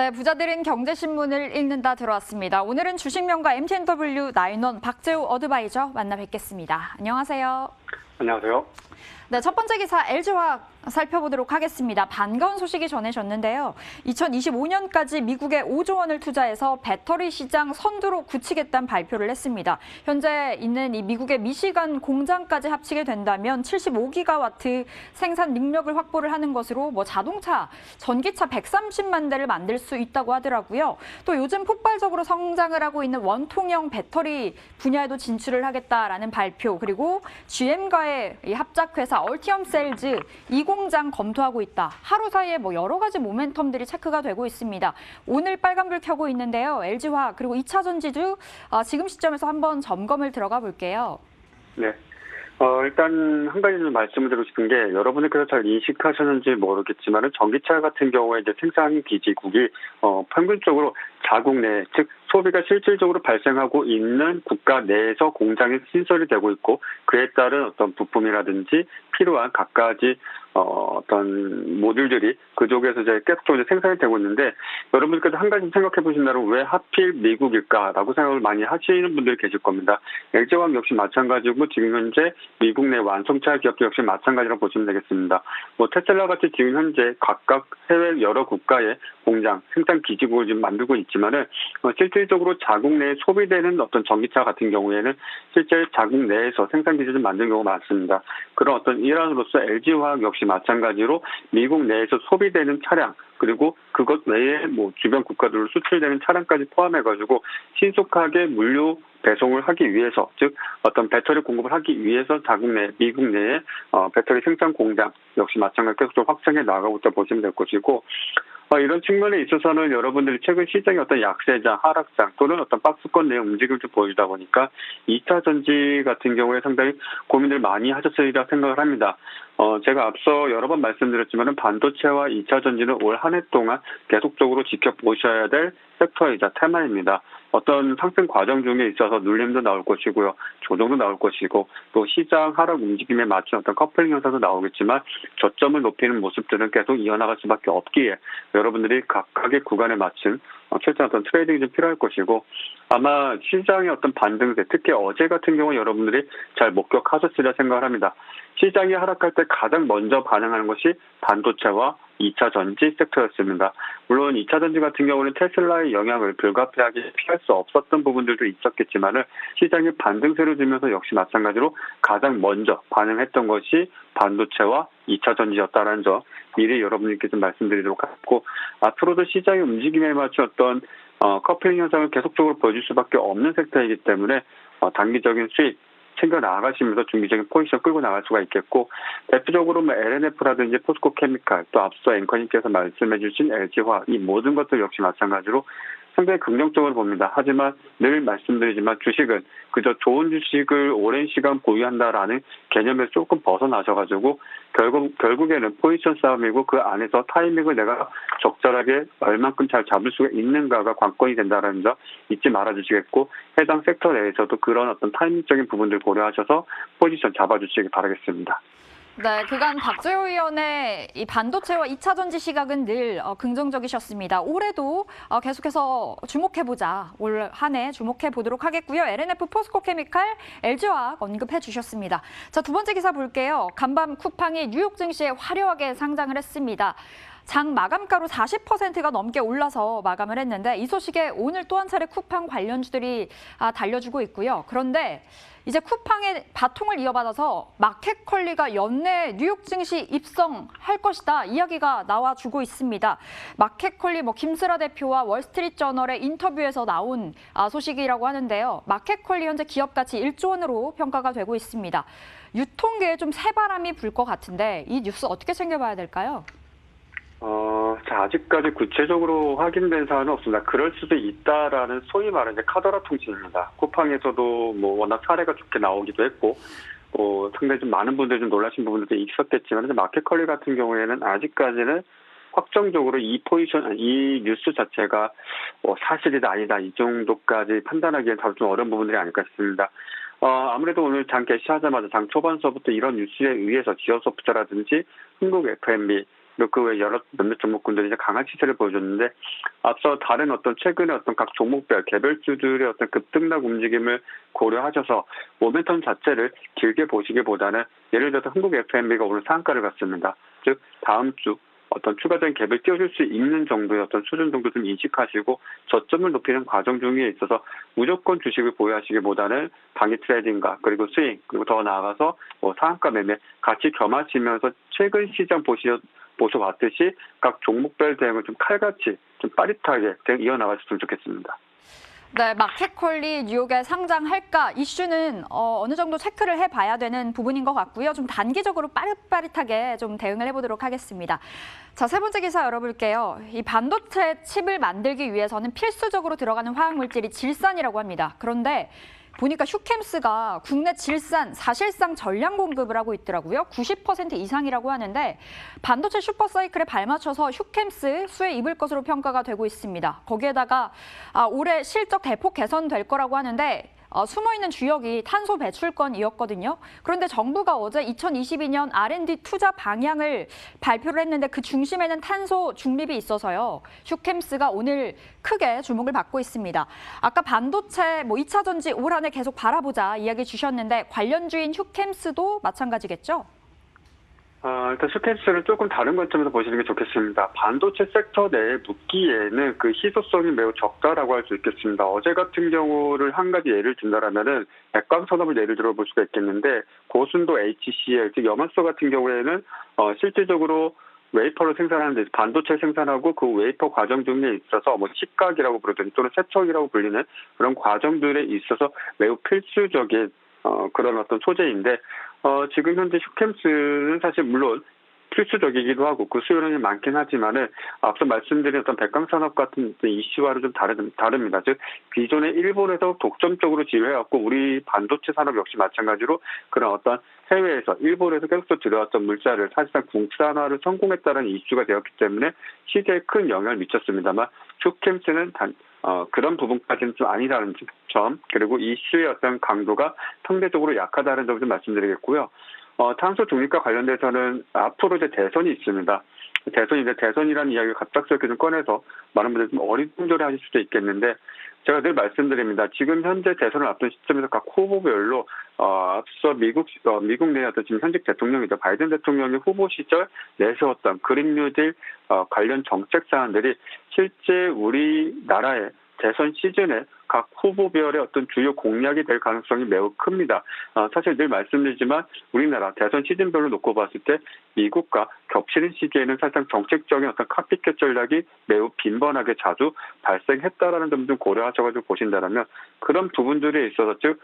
네, 부자들은 경제신문을 읽는다 들어왔습니다. 오늘은 주식명가 MTNW 나인원 박재우 어드바이저 만나 뵙겠습니다. 안녕하세요. 안녕하세요. 네, 첫 번째 기사 LG화학 살펴보도록 하겠습니다. 반가운 소식이 전해졌는데요. 2025년까지 미국에 5조 원을 투자해서 배터리 시장 선두로 굳히겠다는 발표를 했습니다. 현재 있는 이 미국의 미시간 공장까지 합치게 된다면 75기가와트 생산 능력을 확보를 하는 것으로 자동차, 전기차 130만 대를 만들 수 있다고 하더라고요. 또 요즘 폭발적으로 성장을 하고 있는 원통형 배터리 분야에도 진출을 하겠다라는 발표, 그리고 GM과의 이 합작회사 얼티엄셀즈 이 공장 검토하고 있다. 하루 사이에 여러 가지 모멘텀들이 체크가 되고 있습니다. 오늘 빨간불 켜고 있는데요. LG화학 그리고 2차전지주 지금 시점에서 한번 점검을 들어가 볼게요. 네. 일단 한 가지 좀 말씀을 드리고 싶은 게 여러분들께서 잘 인식하셨는지 모르겠지만 전기차 같은 경우에 이제 생산 기지국이 평균적으로 자국 내, 즉 소비가 실질적으로 발생하고 있는 국가 내에서 공장이 신설이 되고 있고 그에 따른 어떤 부품이라든지 필요한 갖가지 어떤 모듈들이 그쪽에서 이제 계속적으로 생산이 되고 있는데 여러분들께서 한 가지 생각해 보신다면 왜 하필 미국일까라고 생각을 많이 하시는 분들이 계실 겁니다. LG화학 역시 마찬가지고 지금 현재 미국 내 완성차 기업도 역시 마찬가지라고 보시면 되겠습니다. 테슬라 같이 지금 현재 각각 해외 여러 국가의 공장 생산 기지국을 지금 만들고 있지만은 실질적으로 자국 내에 소비되는 어떤 전기차 같은 경우에는 실제 자국 내에서 생산 기지를 만드는 경우가 많습니다. 그런 어떤 일환으로서 LG화학 역시 마찬가지로 미국 내에서 소비되는 차량 그리고 그것 외에 주변 국가들로 수출되는 차량까지 포함해가지고 신속하게 물류 배송을 하기 위해서, 즉 어떤 배터리 공급을 하기 위해서 자국 내, 미국 내에 배터리 생산 공장 역시 마찬가지로 계속 확장해 나가고 있다 보시면 될 것이고 이런 측면에 있어서는 여러분들이 최근 시장의 어떤 약세장, 하락장 또는 어떤 박스권 내의 움직임을 좀 보이다 보니까 2차 전지 같은 경우에 상당히 고민을 많이 하셨으리라 생각을 합니다. 제가 앞서 여러 번 말씀드렸지만 반도체와 2차 전지는 올 한 해 동안 계속적으로 지켜보셔야 될 섹터이자 테마입니다. 어떤 상승 과정 중에 있어서 눌림도 나올 것이고요. 조정도 나올 것이고 또 시장 하락 움직임에 맞춘 어떤 커플링 현상도 나오겠지만 저점을 높이는 모습들은 계속 이어나갈 수밖에 없기에 여러분들이 각각의 구간에 맞춘 철저한 어떤 트레이딩이 좀 필요할 것이고 아마 시장의 어떤 반등세, 특히 어제 같은 경우 여러분들이 잘 목격하셨으리라 생각을 합니다. 시장이 하락할 때 가장 먼저 반응하는 것이 반도체와 2차 전지 섹터였습니다. 물론 2차 전지 같은 경우는 테슬라의 영향을 불가피하게 피할 수 없었던 부분들도 있었겠지만 시장이 반등세를 주면서 역시 마찬가지로 가장 먼저 반응했던 것이 반도체와 2차 전지였다는 점 미리 여러분들께 좀 말씀드리도록 하고 앞으로도 시장의 움직임에 맞춘 어떤 커플링 현상을 계속적으로 보여줄 수밖에 없는 섹터이기 때문에 단기적인 수익 챙겨 나가시면서 중기적인 포지션 끌고 나갈 수가 있겠고 대표적으로 LNF라든지 포스코 케미칼 또 앞서 앵커님께서 말씀해 주신 LG화학 이 모든 것들 역시 마찬가지로 상당히 긍정적으로 봅니다. 하지만 늘 말씀드리지만 주식은 그저 좋은 주식을 오랜 시간 보유한다라는 개념에서 조금 벗어나셔가지고 결국에는 포지션 싸움이고 그 안에서 타이밍을 내가 적절하게 얼만큼 잘 잡을 수가 있는가가 관건이 된다는 점 잊지 말아주시겠고 해당 섹터 내에서도 그런 어떤 타이밍적인 부분들 고려하셔서 포지션 잡아주시기 바라겠습니다. 네, 그간 박재호 의원의 이 반도체와 2차 전지 시각은 늘 긍정적이셨습니다. 올해도 계속해서 주목해보자. 올 한 해 주목해보도록 하겠고요. LNF 포스코 케미칼, LG화학 언급해 주셨습니다. 자, 두 번째 기사 볼게요. 간밤 쿠팡이 뉴욕 증시에 화려하게 상장을 했습니다. 장 마감가로 40%가 넘게 올라서 마감을 했는데 이 소식에 오늘 또 한 차례 쿠팡 관련주들이 달려주고 있고요. 그런데 이제 쿠팡의 바통을 이어받아서 마켓컬리가 연내 뉴욕 증시 입성할 것이다 이야기가 나와주고 있습니다. 마켓컬리 김슬아 대표와 월스트리트저널의 인터뷰에서 나온 소식이라고 하는데요. 마켓컬리 현재 기업 가치 1조 원으로 평가가 되고 있습니다. 유통계에 좀 새바람이 불 것 같은데 이 뉴스 어떻게 챙겨봐야 될까요? 아직까지 구체적으로 확인된 사안은 없습니다. 그럴 수도 있다라는 소위 말하는 이제 카더라 통신입니다. 쿠팡에서도 워낙 사례가 좋게 나오기도 했고, 상당히 좀 많은 분들이 좀 놀라신 부분들도 있었겠지만, 마켓컬리 같은 경우에는 아직까지는 확정적으로 이 뉴스 자체가 사실이다 아니다 이 정도까지 판단하기엔 좀 어려운 부분들이 아닐까 싶습니다. 아무래도 오늘 장 개시하자마자 장 초반서부터 이런 뉴스에 의해서 지어소프트라든지 흥국 F&B 그리고 그 외 여러 몇몇 종목군들이 이제 강한 시세를 보여줬는데 앞서 다른 어떤 최근의 어떤 각 종목별 개별주들의 어떤 급등락 움직임을 고려하셔서 모멘텀 자체를 길게 보시기보다는 예를 들어서 한국 F&B가 오늘 상한가를 갔습니다. 즉 다음 주 어떤 추가적인 갭을 띄워줄 수 있는 정도의 어떤 수준 정도 좀 인식하시고 저점을 높이는 과정 중에 있어서 무조건 주식을 보유하시기보다는 단기 트레이딩과 그리고 스윙 그리고 더 나아가서 상한가 매매 같이 겸하시면서 최근 시장 보셔봤듯이 각 종목별 대응을 좀 칼같이 좀 빠릿하게 이어나가셨으면 좋겠습니다. 네, 마켓컬리 뉴욕에 상장할까 이슈는 어느 정도 체크를 해봐야 되는 부분인 것 같고요. 좀 단기적으로 빠릿빠릿하게 좀 대응을 해보도록 하겠습니다. 자, 세 번째 기사 열어볼게요. 이 반도체 칩을 만들기 위해서는 필수적으로 들어가는 화학물질이 질산이라고 합니다. 그런데 보니까 휴캠스가 국내 질산 사실상 전량 공급을 하고 있더라고요. 90% 이상이라고 하는데 반도체 슈퍼사이클에 발맞춰서 휴캠스 수혜 입을 것으로 평가가 되고 있습니다. 거기에다가 올해 실적 대폭 개선될 거라고 하는데 숨어있는 주역이 탄소 배출권이었거든요. 그런데 정부가 어제 2022년 R&D 투자 방향을 발표를 했는데 그 중심에는 탄소 중립이 있어서요. 휴캠스가 오늘 크게 주목을 받고 있습니다. 아까 반도체 2차 전지 올 한 해 계속 바라보자 이야기 주셨는데 관련주인 휴캠스도 마찬가지겠죠? 일단 휴캠스를 조금 다른 관점에서 보시는 게 좋겠습니다. 반도체 섹터 내에 묻기에는 그 희소성이 매우 적다라고 할 수 있겠습니다. 어제 같은 경우를 한 가지 예를 든다라면은 백광산업을 예를 들어볼 수가 있겠는데 고순도 HCL, 즉 염화소 같은 경우에는 실질적으로 웨이퍼를 생산하는데 반도체 생산하고 그 웨이퍼 과정 중에 있어서 식각이라고 부르든 또는 세척이라고 불리는 그런 과정들에 있어서 매우 필수적인 그런 어떤 소재인데 지금 현재 휴캠스는 사실 물론 필수적이기도 하고 그 수요량이 많긴 하지만은 앞서 말씀드린 어떤 백광산업 같은 이슈와는 좀 다릅니다. 즉 기존의 일본에서 독점적으로 지배해왔고 우리 반도체 산업 역시 마찬가지로 그런 어떤 해외에서 일본에서 계속 들어왔던 물자를 사실상 국산화를 성공했다는 이슈가 되었기 때문에 시대에 큰 영향을 미쳤습니다만 휴캠스는 그런 부분까지는 좀 아니라는 점, 그리고 이슈의 어떤 강도가 상대적으로 약하다는 점을 좀 말씀드리겠고요. 탄소 중립과 관련돼서는 앞으로 이제 대선이 있습니다. 대선이라는 이야기를 갑작스럽게 좀 꺼내서 많은 분들이 좀 어리둥절해 하실 수도 있겠는데, 제가 늘 말씀드립니다. 지금 현재 대선을 앞둔 시점에서 각 후보별로 앞서 미국 내 어떤 지금 현직 대통령이죠. 바이든 대통령의 후보 시절 내세웠던 그린 뉴딜 관련 정책 사안들이 실제 우리나라의 대선 시즌에 각 후보별의 어떤 주요 공약이 될 가능성이 매우 큽니다. 사실 늘 말씀드리지만 우리나라 대선 시즌별로 놓고 봤을 때 미국과 겹치는 시기에는 사실상 정책적인 어떤 카피캣 전략이 매우 빈번하게 자주 발생했다라는 점 좀 고려하셔가지고 보신다면 그런 부분들에 있어서 즉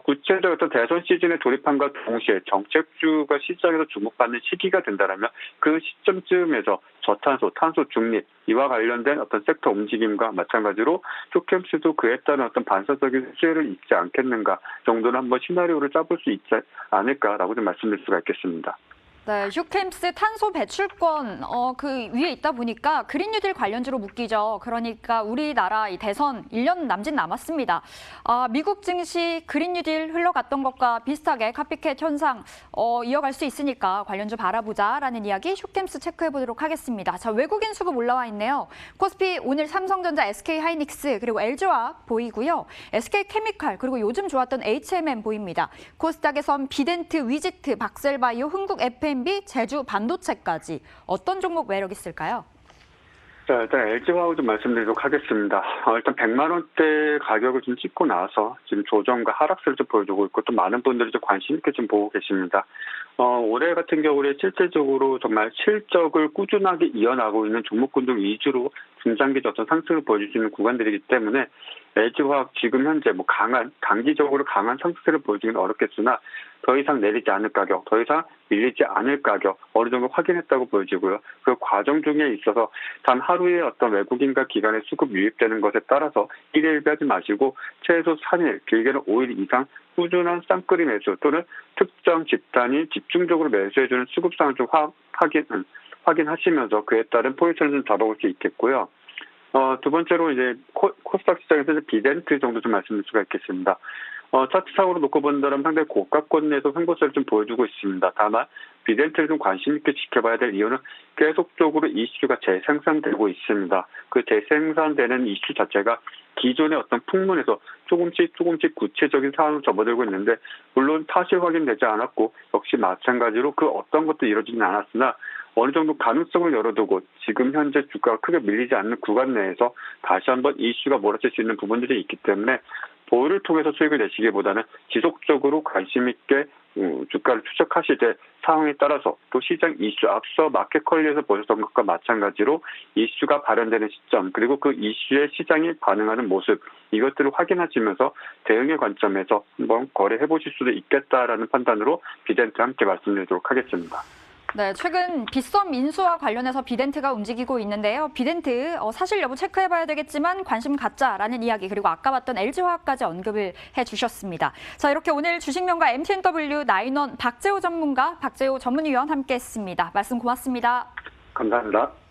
구체적으로 어떤 대선 시즌에 돌입함과 동시에 정책주가 시장에서 주목받는 시기가 된다면 그 시점쯤에서 저탄소, 탄소 중립 이와 관련된 어떤 섹터 움직임과 마찬가지로 휴캠스도 그에 따른 어떤 반사적인 수혜를 입지 않겠는가 정도는 한번 시나리오를 짜볼 수 있지 않을까라고 좀 말씀드릴 수가 있겠습니다. 네, 휴캠스 탄소 배출권 그 위에 있다 보니까 그린 뉴딜 관련주로 묶이죠. 그러니까 우리나라 이 대선 1년 남짓 남았습니다. 미국 증시 그린 뉴딜 흘러갔던 것과 비슷하게 카피캣 현상 이어갈 수 있으니까 관련주 바라보자라는 이야기 휴캠스 체크해 보도록 하겠습니다. 자, 외국인 수급 올라와 있네요. 코스피 오늘 삼성전자, SK하이닉스 그리고 LG화학 보이고요. SK케미칼 그리고 요즘 좋았던 HMM 보입니다. 코스닥에선 비덴트, 위지트, 박셀바이오, 흥국 FM 제주 반도체까지 어떤 종목 매력 있을까요? 자, 일단 LG화학 좀 말씀드리도록 하겠습니다. 일단 100만 원대 가격을 좀 찍고 나서 지금 조정과 하락세를 좀 보여주고 있고 또 많은 분들이 좀 관심 있게 좀 보고 계십니다. 올해 같은 경우에 실질적으로 정말 실적을 꾸준하게 이어나가고 있는 종목군들 위주로 중장기적 어떤 상승을 보여줄 수 있는 구간들이기 때문에 LG화학 지금 현재 단기적으로 강한 상승세를 보여주기는 어렵겠으나 더 이상 내리지 않을 가격, 더 이상 밀리지 않을 가격 어느 정도 확인했다고 보여지고요. 그 과정 중에 있어서 단 하루에 어떤 외국인과 기관의 수급 유입되는 것에 따라서 일일비하지 마시고 최소 3일, 길게는 5일 이상 꾸준한 쌍끌이 매수 또는 특정 집단이 집중적으로 매수해주는 수급상을 좀 확인하시면서 그에 따른 포지션을 좀 잡아볼 수 있겠고요. 두 번째로 이제 코스닥 시장에서 비덴트 정도 좀 말씀드릴 수가 있겠습니다. 차트상으로 놓고 본다면 상당히 고가권에서 횡보세를 좀 보여주고 있습니다. 다만 비덴트를 좀 관심 있게 지켜봐야 될 이유는 계속적으로 이슈가 재생산되고 있습니다. 그 재생산되는 이슈 자체가 기존의 어떤 풍문에서 조금씩 구체적인 상황으로 접어들고 있는데, 물론 사실 확인되지 않았고 역시 마찬가지로 그 어떤 것도 이루어지진 않았으나 어느 정도 가능성을 열어두고 지금 현재 주가가 크게 밀리지 않는 구간 내에서 다시 한번 이슈가 몰아칠 수 있는 부분들이 있기 때문에 보유를 통해서 수익을 내시기보다는 지속적으로 관심 있게 주가를 추적하시되 상황에 따라서 또 시장 이슈, 앞서 마켓컬리에서 보셨던 것과 마찬가지로 이슈가 발현되는 시점, 그리고 그 이슈에 시장이 반응하는 모습, 이것들을 확인하시면서 대응의 관점에서 한번 거래해 보실 수도 있겠다라는 판단으로 비덴트와 함께 말씀드리도록 하겠습니다. 네, 최근 빗썸 인수와 관련해서 비덴트가 움직이고 있는데요. 비덴트 사실 여부 체크해봐야 되겠지만 관심 갖자라는 이야기, 그리고 아까 봤던 LG화학까지 언급을 해주셨습니다. 자, 이렇게 오늘 주식명가 MTNW 나인원 박재호 전문가, 박재호 전문위원 함께했습니다. 말씀 고맙습니다. 감사합니다.